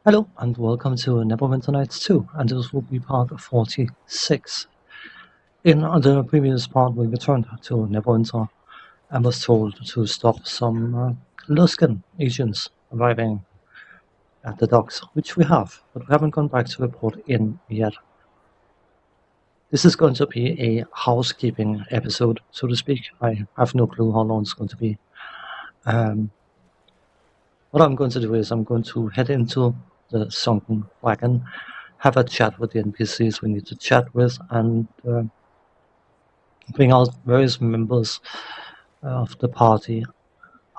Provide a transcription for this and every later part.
Hello and welcome to Neverwinter Nights 2, and this will be part 46. In the previous part, we returned to Neverwinter and was told to stop some Luskan agents arriving at the docks, which we have, but we haven't gone back to report in yet. This is going to be a housekeeping episode, so to speak. I have no clue how long it's going to be. Um, what I'm going to do is I'm going to head into the sunken wagon, have a chat with the NPCs we need to chat with, and bring out various members of the party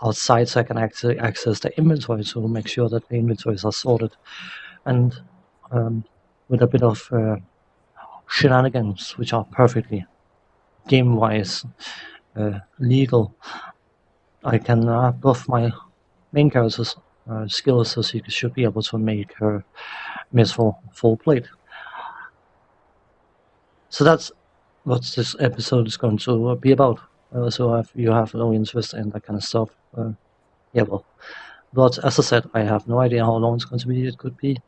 outside so I can actually access the inventory to make sure that the inventories are sorted. And with a bit of shenanigans, which are perfectly game-wise legal, I can buff my main character's skills so she should be able to make her miss for full plate. So that's what this episode is going to be about. So if you have no interest in that kind of stuff, yeah, well. But as I said, I have no idea how long it's going to be. It could be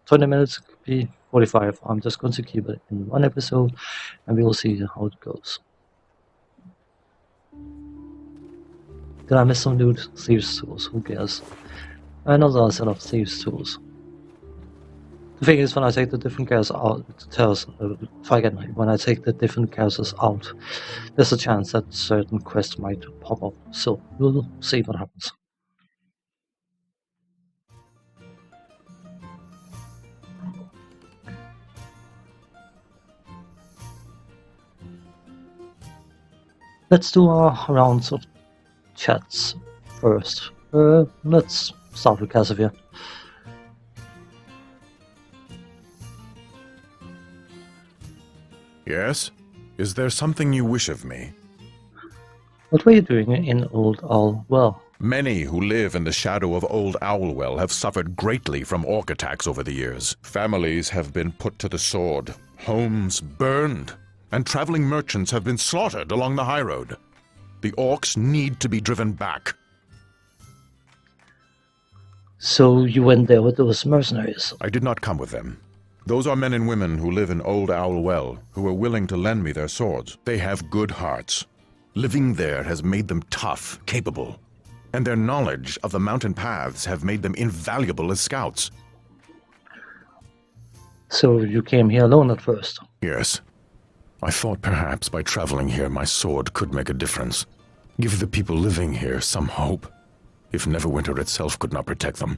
20 minutes, it could be 45. I'm just going to keep it in one episode, and we will see how it goes. Did I miss some loot? Thieves' tools, who cares? Another set of thieves' tools. The thing is, when I take the different characters out, try again. When I take the different characters out, there's a chance that certain quests might pop up. So we'll see what happens. Let's do our rounds of chats first. Let's start with Casimir. Yes? Is there something you wish of me? What were you doing in Old Owl Well? Many who live in the shadow of Old Owlwell have suffered greatly from orc attacks over the years. Families have been put to the sword, homes burned, and traveling merchants have been slaughtered along the high road. The orcs need to be driven back. So you went there with those mercenaries? I did not come with them. Those are men and women who live in Old Owlwell, who are willing to lend me their swords. They have good hearts. Living there has made them tough, capable, and their knowledge of the mountain paths have made them invaluable as scouts. So you came here alone at first? Yes. I thought perhaps by traveling here my sword could make a difference. Give the people living here some hope, if Neverwinter itself could not protect them.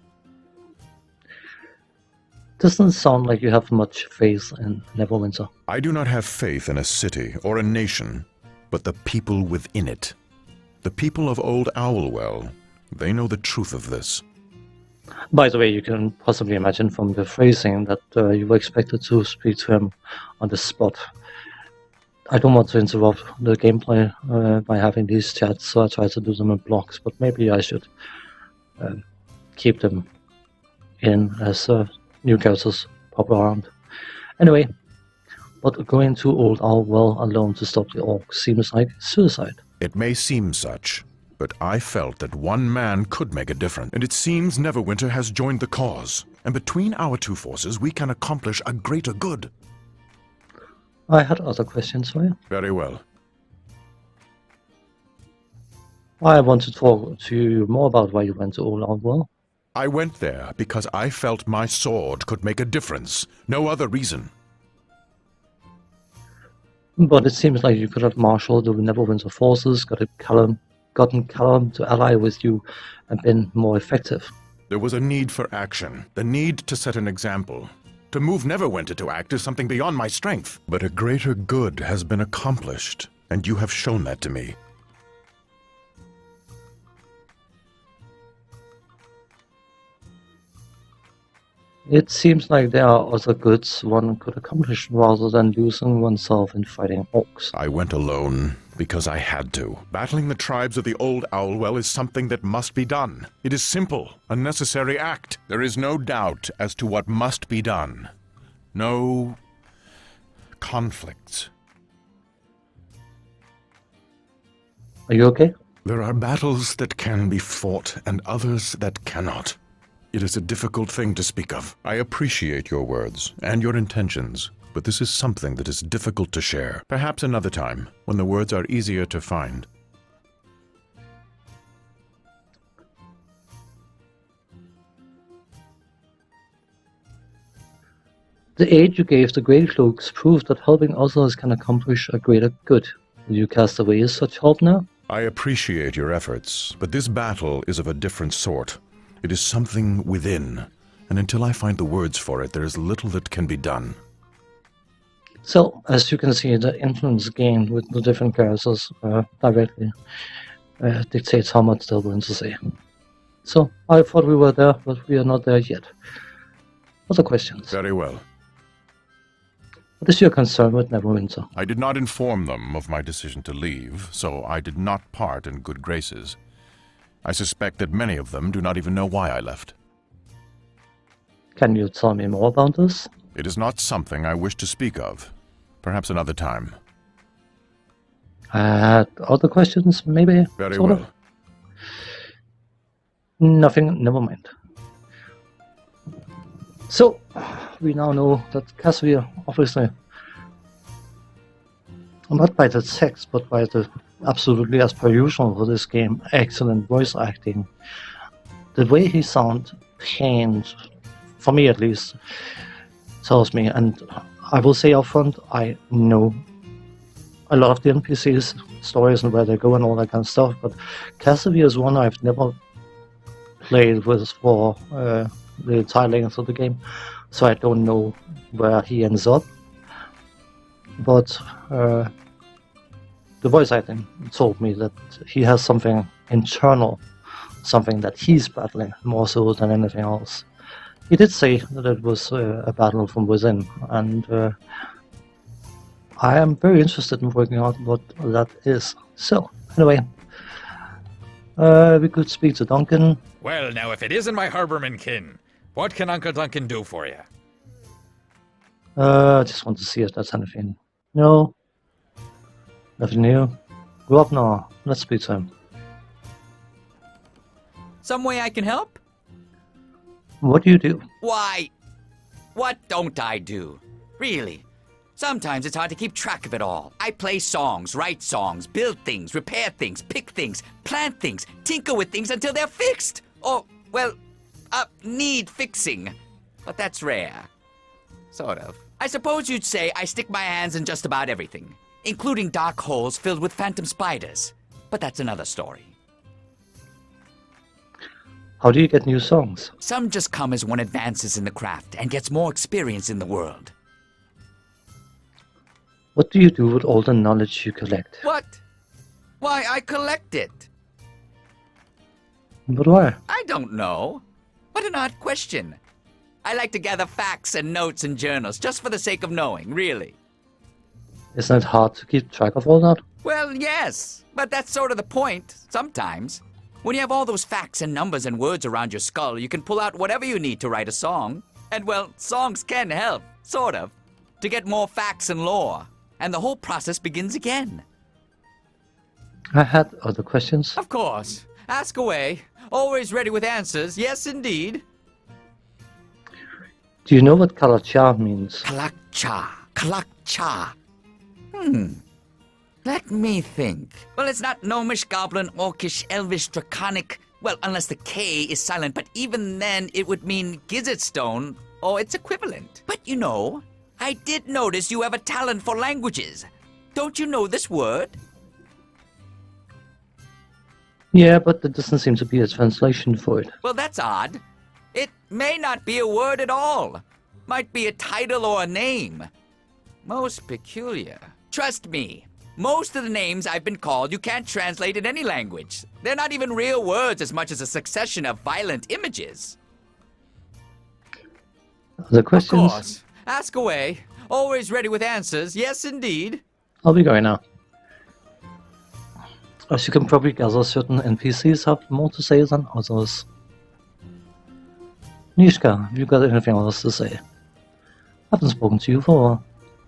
Doesn't sound like you have much faith in Neverwinter. I do not have faith in a city or a nation, but the people within it. The people of Old Owlwell, they know the truth of this. By the way, you can possibly imagine from the phrasing that you were expected to speak to him on the spot. I don't want to interrupt the gameplay by having these chats, so I try to do them in blocks, but maybe I should keep them in as new characters pop around. Anyway, but going to Old Owlwell alone to stop the orcs seems like suicide. It may seem such, but I felt that one man could make a difference, and it seems Neverwinter has joined the cause, and between our two forces we can accomplish a greater good. I had other questions for you. Very well. I want to talk to you more about why you went to Old Owlwell. I went there because I felt my sword could make a difference. No other reason. But it seems like you could have marshaled the Neverwinter forces, gotten Callum to ally with you, and been more effective. There was a need for action, the need to set an example. To move Neverwinter to act is something beyond my strength. But a greater good has been accomplished, and you have shown that to me. It seems like there are other goods one could accomplish rather than losing oneself in fighting orcs. I went alone because I had to. Battling the tribes of the Old Owlwell is something that must be done. It is simple, a necessary act. There is no doubt as to what must be done. No conflicts. Are you okay? There are battles that can be fought and others that cannot. It is a difficult thing to speak of. I appreciate your words and your intentions, but this is something that is difficult to share. Perhaps another time, when the words are easier to find. The aid you gave the Grey Cloaks proved that helping others can accomplish a greater good. Will you cast away such help now? I appreciate your efforts, but this battle is of a different sort. It is something within, and until I find the words for it, there is little that can be done. So, as you can see, the influence gained with the different characters directly dictates how much they're going to say. So, I thought we were there, but we are not there yet. Other questions? Very well. What is your concern with Neverwinter? I did not inform them of my decision to leave, so I did not part in good graces. I suspect that many of them do not even know why I left. Can you tell me more about this? It is not something I wish to speak of. Perhaps another time. Other questions, maybe? Very sort well. of? Nothing, never mind. So, we now know that Casimir, obviously, not by the text, but by the absolutely, as per usual for this game, excellent voice acting. The way he sounds pained, for me at least, tells me, and I will say up front, I know a lot of the NPCs' stories and where they go and all that kind of stuff, but Casimir is one I've never played with for the entire length of the game, so I don't know where he ends up. But the voice acting told me that he has something internal, something that he's battling more so than anything else. He did say that it was a battle from within, and I am very interested in working out what that is. So, anyway, we could speak to Duncan. Well, now, if it isn't my Harborman kin, what can Uncle Duncan do for you? I just want to see if that's anything. No, nothing new. Go up now. Let's speak to him. Some way I can help? What do you do? Why, what don't I do? Really? Sometimes it's hard to keep track of it all. I play songs, write songs, build things, repair things, pick things, plant things, tinker with things until they're fixed. Or, well, need fixing. But that's rare. Sort of. I suppose you'd say I stick my hands in just about everything, including dark holes filled with phantom spiders. But that's another story. How do you get new songs? Some just come as one advances in the craft and gets more experience in the world. What do you do with all the knowledge you collect? What? Why, I collect it. But why? I don't know. What an odd question. I like to gather facts and notes and journals just for the sake of knowing, really. Isn't it hard to keep track of all that? Well, yes, but that's sort of the point, sometimes. When you have all those facts and numbers and words around your skull, you can pull out whatever you need to write a song. And, well, songs can help, sort of, to get more facts and lore. And the whole process begins again. I had other questions. Of course. Ask away. Always ready with answers. Yes, indeed. Do you know what Kalacha means? Kalakcha. Kalakcha. Let me think. Well, it's not gnomish, goblin, orcish, elvish, draconic. Well, unless the K is silent, but even then it would mean gizzard stone or its equivalent. But you know, I did notice you have a talent for languages. Don't you know this word? Yeah, but there doesn't seem to be a translation for it. Well, that's odd. It may not be a word at all. Might be a title or a name. Most peculiar. Trust me, most of the names I've been called you can't translate in any language. They're not even real words as much as a succession of violent images. Other questions? Of course. Ask away. Always ready with answers. Yes, indeed. I'll be going now. As you can probably gather, certain NPCs have more to say than others. Nishka, have you got anything else to say? Haven't spoken to you for a while.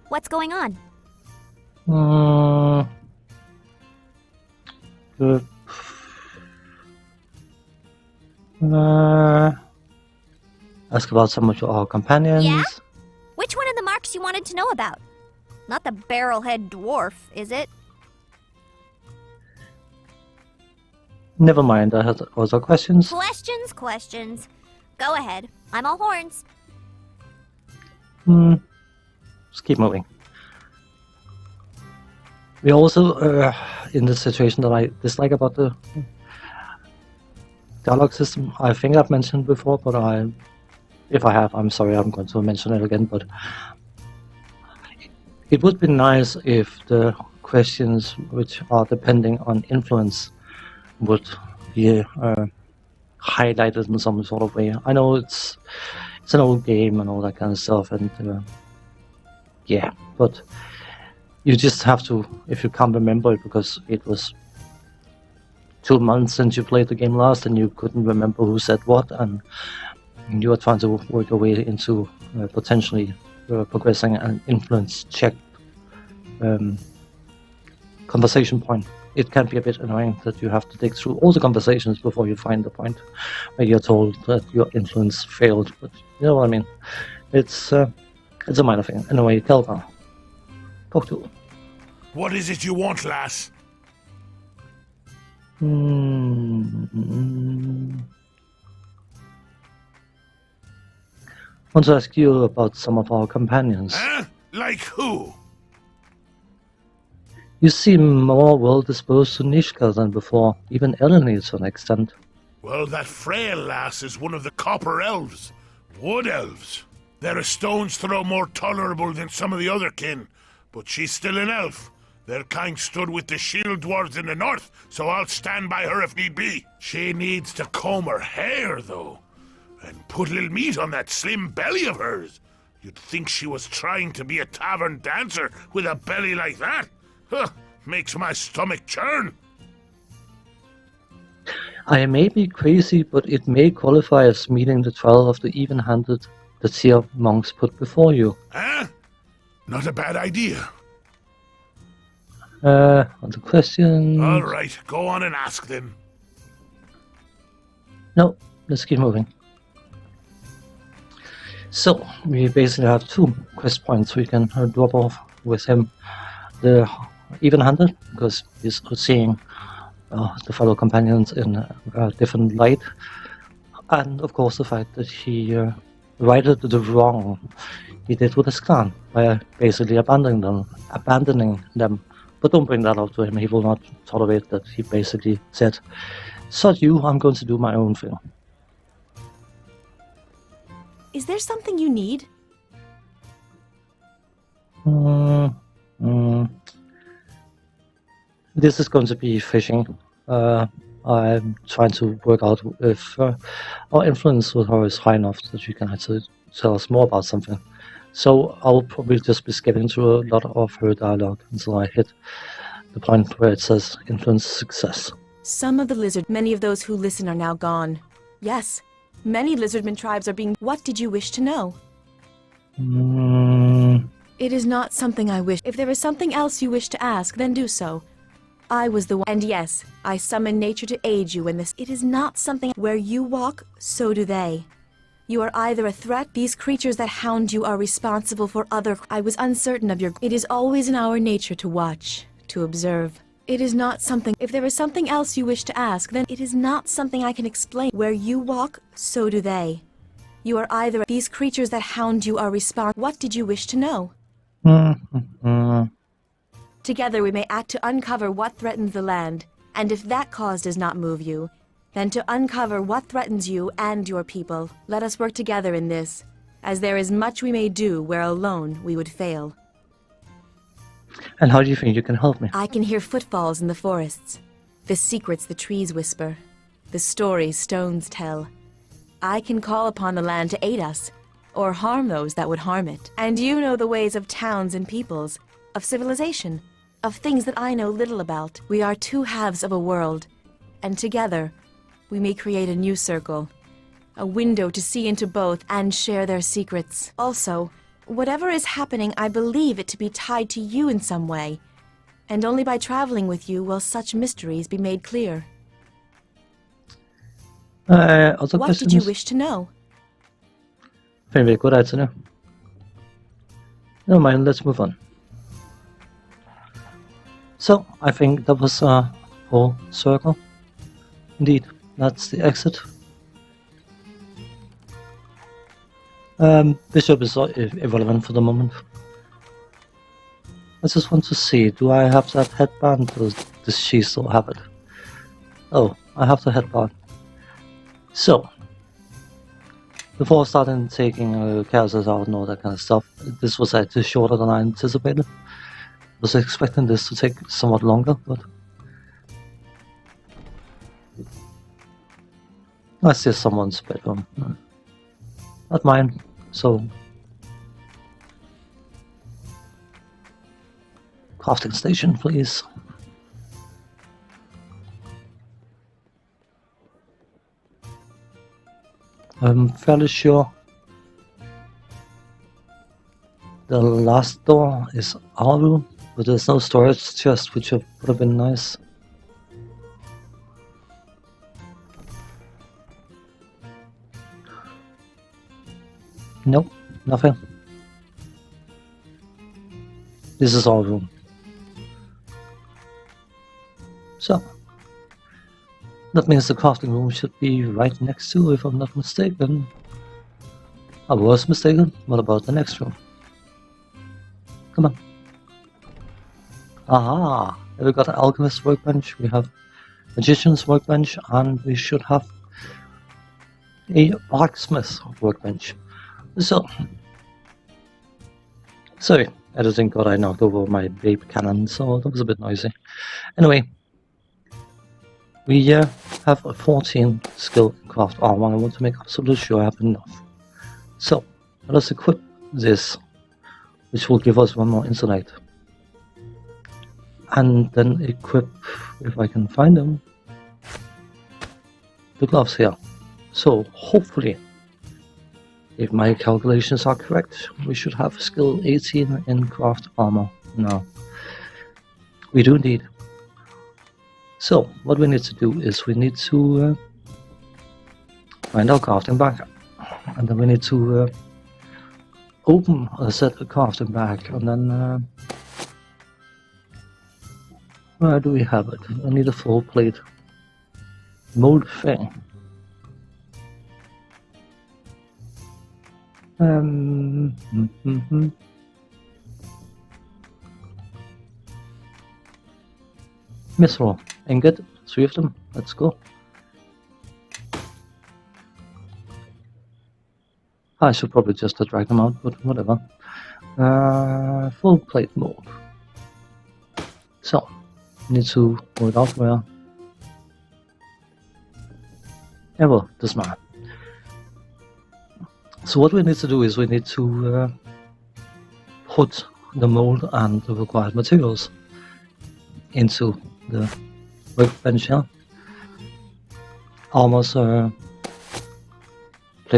What's going on? Good. ask about some of our companions. Yeah? Which one of the marks you wanted to know about? Not the barrel-head dwarf, is it? Never mind, I had other questions. Questions. Go ahead. I'm all horns. Just keep moving. We also in the situation that I dislike about the dialogue system. I think I've mentioned before, but if I have, I'm sorry, I'm going to mention it again. But it would be nice if the questions which are depending on influence would be highlighted in some sort of way. I know it's an old game and all that kind of stuff, and yeah, but you just have to, if you can't remember it because it was 2 months since you played the game last and you couldn't remember who said what, and you are trying to work your way into potentially progressing an influence check conversation point. It can be a bit annoying that you have to dig through all the conversations before you find the point where you're told that your influence failed, but you know what I mean. It's a minor thing. Anyway, Kelgar, talk to. What is it you want, lass? I want to ask you about some of our companions. Huh? Like who? You seem more well disposed to Nishka than before, even Eleni to an extent. Well, that frail lass is one of the copper elves. Wood elves. They're a stone's throw more tolerable than some of the other kin, but she's still an elf. Their kind stood with the shield dwarves in the north, so I'll stand by her if need be. She needs to comb her hair, though, and put a little meat on that slim belly of hers. You'd think she was trying to be a tavern dancer with a belly like that. Huh, makes my stomach churn. I may be crazy, but it may qualify as meeting the trial of the even-handed the Seer monks put before you. Huh? Not a bad idea. Other questions? All right, go on and ask them. No, let's keep moving. So, we basically have 2 quest points we can drop off with him. The even-handed, because he's seeing the fellow companions in a different light. And, of course, the fact that he righted the wrong he did with his clan by basically abandoning them. But don't bring that up to him, he will not tolerate that. He basically said, "Sod you, I'm going to do my own thing." Is there something you need? This is going to be fishing. I'm trying to work out if our influence with her is high enough that she can actually tell us more about something. So I'll probably just be skipping through a lot of her dialogue until I hit the point where it says influence success. Some of the many of those who listen are now gone. Yes, many lizardmen tribes are being... What did you wish to know? It is not something I wish. If there is something else you wish to ask, then do so. I was the one... And yes, I summon nature to aid you in this. It is not something... Where you walk, so do they. You are either a threat. These creatures that hound you are responsible for other... I was uncertain of your... It is always in our nature to watch, to observe. It is not something... If there is something else you wish to ask, then it is not something I can explain. Where you walk, so do they. You are either... These creatures that hound you are responsible... What did you wish to know? Together we may act to uncover what threatens the land, and if that cause does not move you, then to uncover what threatens you and your people. Let us work together in this, as there is much we may do where alone we would fail. And how do you think you can help me? I can hear footfalls in the forests, the secrets the trees whisper, the stories stones tell. I can call upon the land to aid us, or harm those that would harm it. And you know the ways of towns and peoples, of civilization, of things that I know little about. We are 2 halves of a world, and together we may create a new circle, a window to see into both and share their secrets. Also, whatever is happening, I believe it to be tied to you in some way, and only by traveling with you will such mysteries be made clear. Other What questions? did you wish to know? Very good idea. Never mind, let's move on. So, I think that was a whole circle. Indeed, that's the exit. Bishop is irrelevant for the moment. I just want to see, do I have that headband or does she still have it? Oh, I have the headband. So, before starting taking characters out and all that kind of stuff, this was actually shorter than I anticipated. I was expecting this to take somewhat longer, but that's just someone's bedroom. Not mine, so crafting station, please. I'm fairly sure the last door is our room, but there's no storage chest, which would have been nice. Nope, nothing. This is our room. So, that means the crafting room should be right next to, if I'm not mistaken. I was mistaken. What about the next room? Come on. Aha! We got an alchemist workbench, we have magician's workbench, and we should have a blacksmith workbench. So, sorry, editing got I knocked over my vape cannon, so that was a bit noisy. Anyway, we have a 14 skill in craft armor. I want to make absolutely sure I have enough. So, let us equip this, which will give us one more insight. And then equip, if I can find them, the gloves here. So, hopefully, if my calculations are correct, we should have skill 18 in craft armor now. We do indeed. So, what we need to do is we need to find our crafting bag, and then we need to open a set of crafting bag, and then where do we have it? I need a full plate mold thing. Mithril, ingot, 3 of them, let's go. I should probably just drag them out, but whatever. Full plate mold. So, need to work out where ever this man. So what we need to do is we need to put the mold and the required materials into the workbench here. Almost plate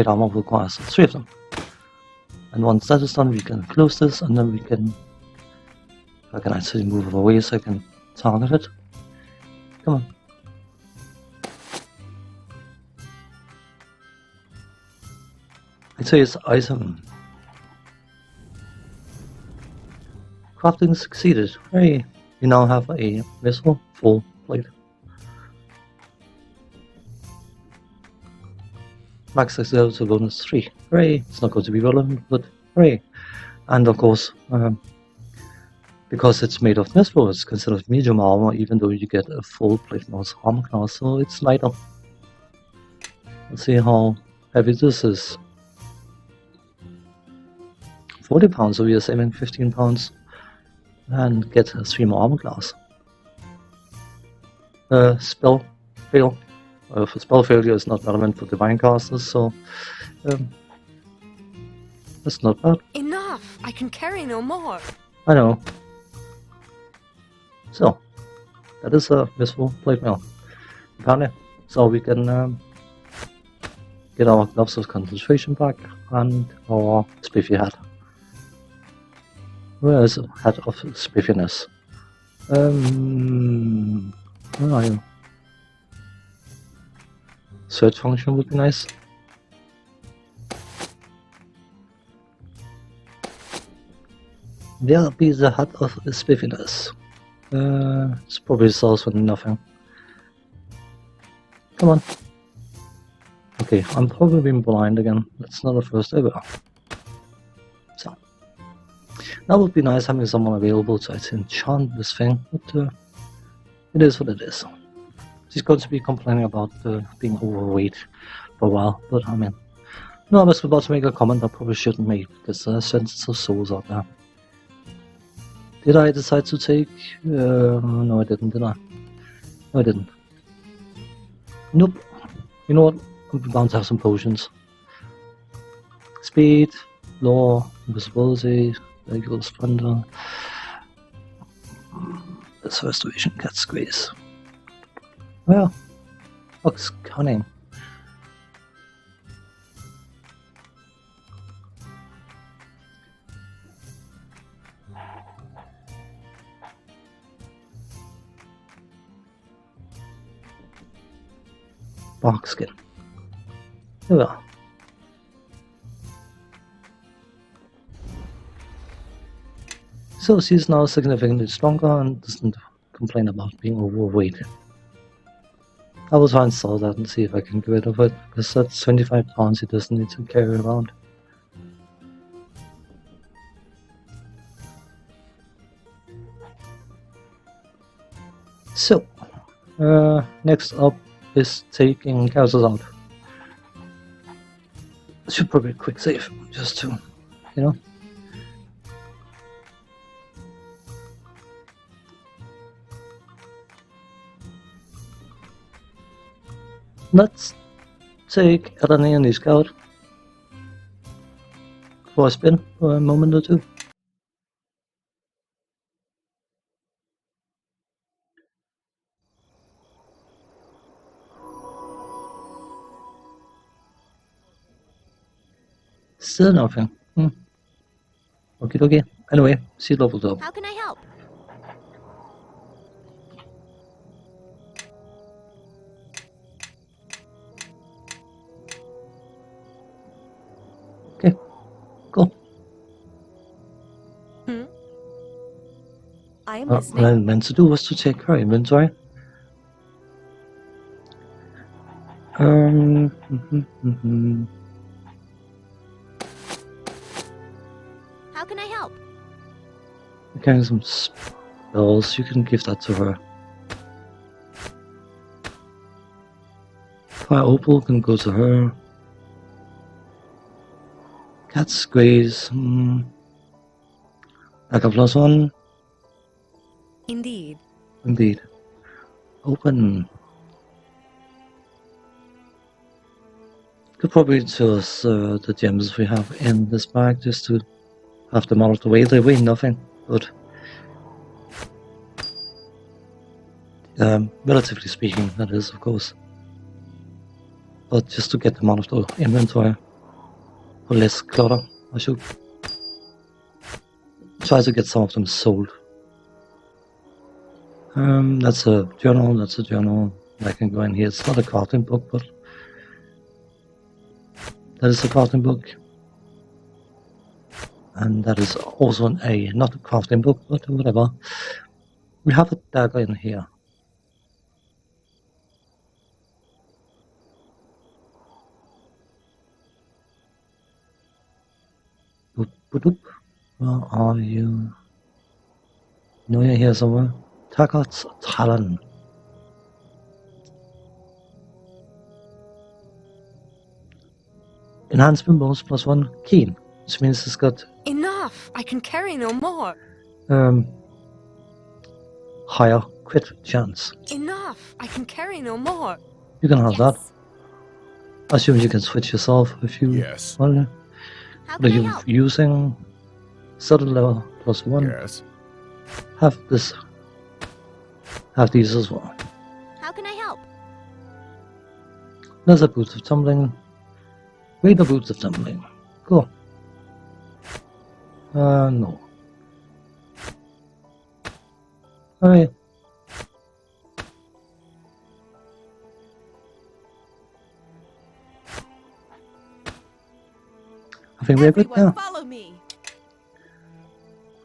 armor requires 3 of them. And once that is done, we can close this, and then we can, I can actually move it away so I can target it. Come on. It says item. Crafting succeeded. Hey, we now have a vessel full plate. Max success to bonus 3. Hooray! It's not going to be relevant, but hooray! And of course, because it's made of Nespo, it's considered medium armor, even though you get a full plate mouse armor class, so it's lighter. Let's see how heavy this is. 40 pounds, so we are saving 15 pounds and get 3 more armor class. Spell fail. For spell failure is not relevant for divine casters, so that's not bad. Enough! I can carry no more. I know. So, that is a useful plate mail, apparently. So we can get our gloves of concentration back and our spiffy hat. Where is the hat of spiffiness? Where are you? Search function would be nice. There'll be the hut of spiffiness. It's probably sells for nothing. Come on. Okay, I'm probably being blind again. That's not the first ever. So, that would be nice having someone available to enchant this thing, but it is what it is. She's going to be complaining about being overweight for a while, but I mean, no, I was about to make a comment I probably shouldn't make because there are sensitive souls out there. Did I decide to take? No, I didn't, did I? No, I didn't. Nope. You know what? I'm bound to have some potions. Speed, law, invisibility, regular splendor. This restoration cat's grace. Well, looks cunning. Bark skin. There we are. So she's now significantly stronger and doesn't complain about being overweight. I will try and solve that and see if I can get rid of it, because that's 25 pounds he doesn't need to carry around. So, next up is taking characters out. Should probably a quick save, just to, you know. Let's take Eleni and his scout for a spin for a moment or two. Still nothing. Okie dokie. Anyway, she leveled up. How can I help? Okay, cool. I am What listening. I meant to do was to take her inventory. How can I help? Okay, some spells. You can give that to her. Fire Opal can go to her. Cat's Grace. Like a +1. Indeed. Indeed. Open. Could probably tell us the gems we have in this bag just to have them out of the way. They weigh nothing, but relatively speaking, that is, of course. But just to get them out of the inventory for less clutter, I should try to get some of them sold. That's a journal, that's a journal. I can go in here. It's not a crafting book, but that is a crafting book. And that is also not a crafting book, but whatever. We have a dagger in here. Boop, boop, boop. Where are you? No, you're here somewhere. Taggart's Talon. Enhancement bonus +1 keen, which means it's got Enough! I can carry no more. higher crit chance. Enough! I can carry no more. You can have that. Yes. I assume you can switch yourself if you Yes. want. How What are can I you help? using? Subtle level +1. Yes. Have this. Have these as well. How can I help? There's a boots of tumbling. Greater boots of tumbling. Cool. No. Alright. I think we're good now. Follow me.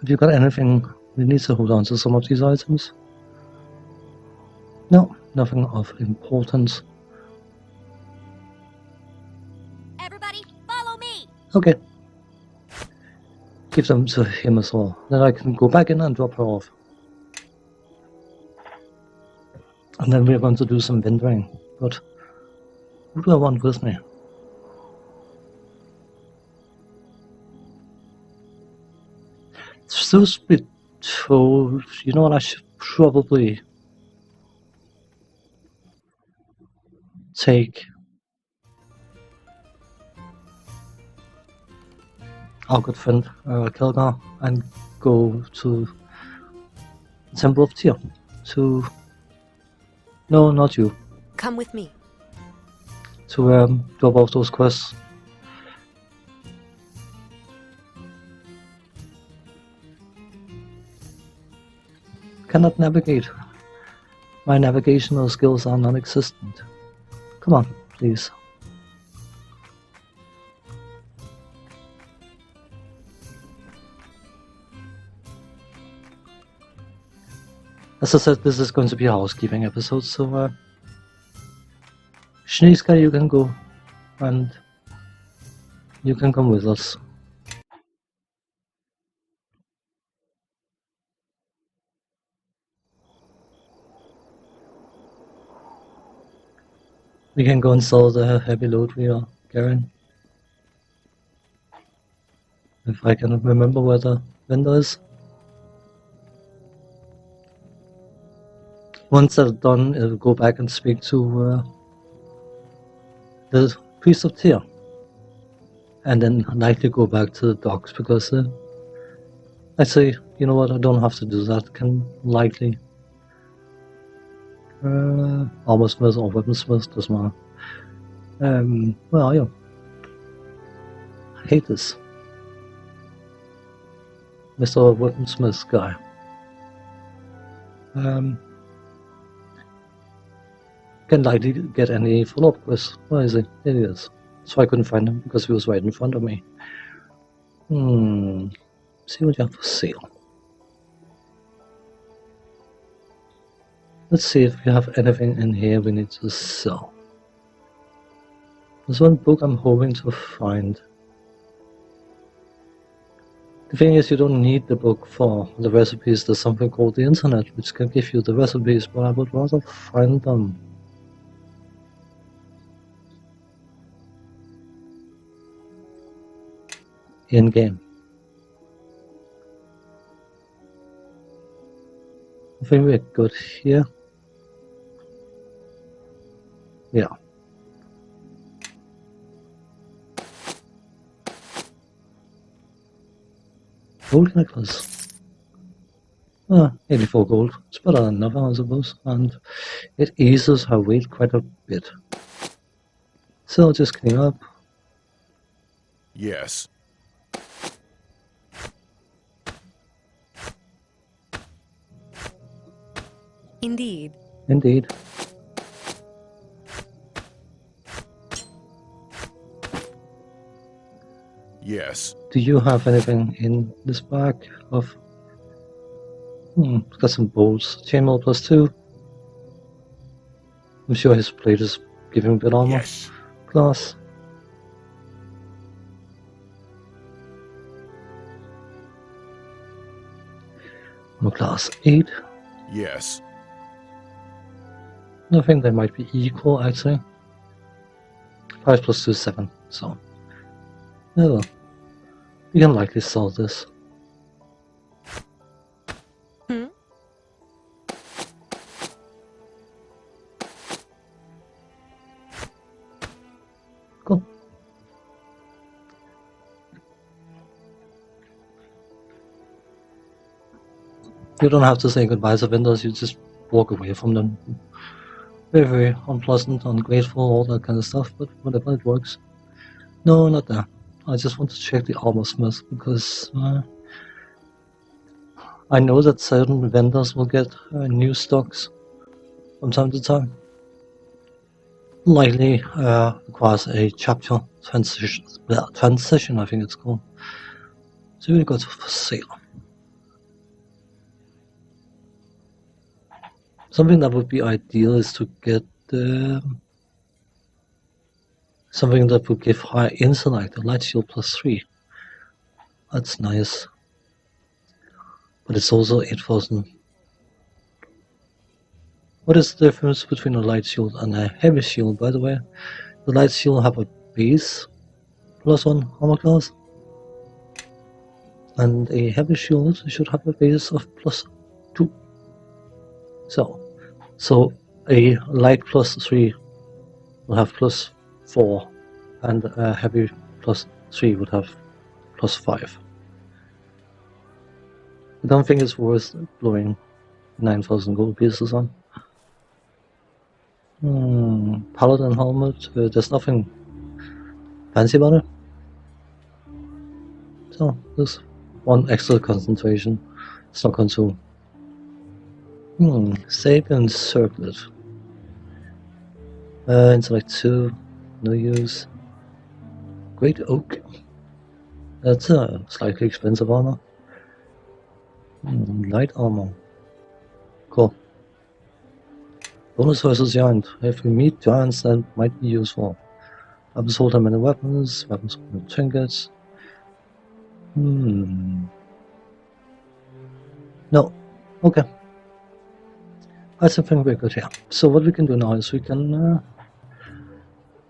Have you got anything we need to hold on to some of these items? No, nothing of importance. Everybody, follow me! Okay. Give them to him as well. Then I can go back in and drop her off. And then we're going to do some vendoring. But who do I want with me? Truth be told, you know what, I should probably take our good friend Kelgar and go to the Temple of Tyr to... No, not you. Come with me. To drop off those quests. Cannot navigate. My navigational skills are non-existent. Come on, please. As I said, this is going to be a housekeeping episode, so Shniska, you can go, and you can come with us. We can go and sell the heavy load we are carrying. If I can remember where the vendor is. Once that's done, I'll go back and speak to the priest of Tyr. And then likely go back to the docks, because I say, you know what, I don't have to do that. Can likely armor smith or weaponsmith, doesn't matter. Where are you? I hate this. Mr. Weaponsmith guy. Can likely get any follow-up quests. Where is he? There he is. So I couldn't find him because he was right in front of me. See what you have for sale. Let's see if we have anything in here we need to sell. There's one book I'm hoping to find. The thing is, you don't need the book for the recipes. There's something called the internet which can give you the recipes, but I would rather find them. In-game. I think we're good here. Yeah. Gold necklace. 84 gold. It's better than nothing, I suppose. And it eases her weight quite a bit. So I'll just clean up. Yes. Indeed. Indeed. Yes. Do you have anything in this bag of... got some bolts. Chainmail +2. I'm sure his plate is giving a bit armor. Yes. Glass. Class 8. Yes. I think they might be equal, actually. 5 + 2 is 7, so... Yeah, well, we can likely sell this. Cool. You don't have to say goodbye to vendors, you just walk away from them. Very, very unpleasant, ungrateful, all that kind of stuff, but whatever, it works. No, not there. I just want to check the armor smith, because I know that certain vendors will get new stocks from time to time. Likely requires a chapter transition, I think it's called. So we got for sale. Something that would be ideal is to get something that would give high insight, the light shield +3. That's nice. But it's also 8,000. What is the difference between a light shield and a heavy shield, by the way? The light shield have a base +1 armor class, and a heavy shield should have a base of +2. So a light +3 will have +4, and a heavy +3 would have +5. I don't think it's worth blowing 9,000 gold pieces on. Paladin helmet, there's nothing fancy about it. So there's one extra concentration. It's not going to. Sabian circlet. Intellect 2, no use. Great oak. That's a slightly expensive armor. Light armor. Cool. Bonus versus giant. If we meet giants, that might be useful. Weapons hold many weapons. Weapons hold trinkets. No. Okay. I think we're good here. So what we can do now is we can.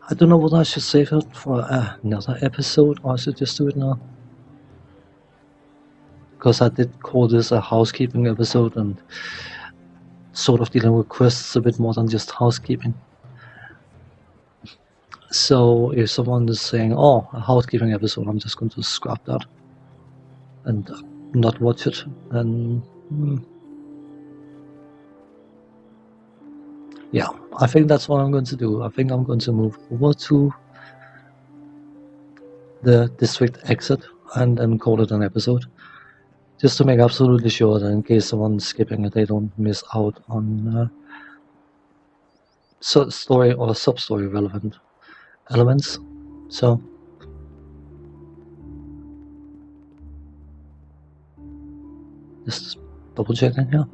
I don't know whether I should save it for another episode or I should just do it now. Because I did call this a housekeeping episode and sort of dealing with quests a bit more than just housekeeping. So if someone is saying, oh, a housekeeping episode, I'm just going to scrap that and not watch it, and yeah, I think that's what I'm going to do. I think I'm going to move over to the district exit and then call it an episode, just to make absolutely sure that in case someone's skipping it, they don't miss out on story or sub-story relevant elements. So just double checking here.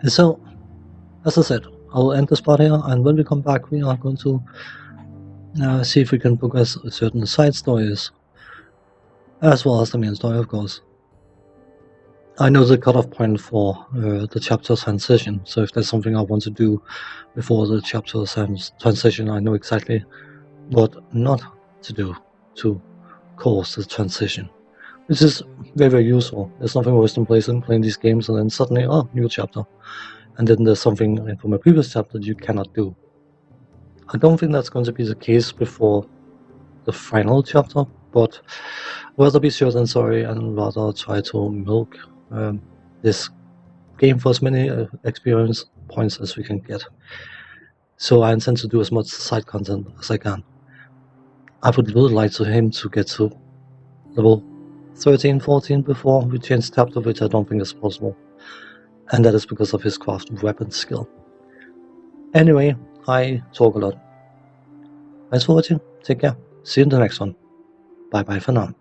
So, as I said, I'll end this part here, and when we come back, we are going to see if we can progress certain side stories, as well as the main story, of course. I know the cutoff point for the chapter transition, so if there's something I want to do before the chapter transition, I know exactly what not to do to cause the transition, which is very, very useful. There's nothing worse than playing these games and then suddenly, oh, new chapter, and then there's something from a previous chapter that you cannot do. I don't think that's going to be the case before the final chapter, but rather be sure than sorry, and rather try to milk this game for as many experience points as we can get. So I intend to do as much side content as I can. I would really like to him to get to level 13, 14 before we change chapter, which I don't think is possible. And that is because of his craft weapon skill. Anyway, I talk a lot. Thanks for watching. Take care. See you in the next one. Bye bye for now.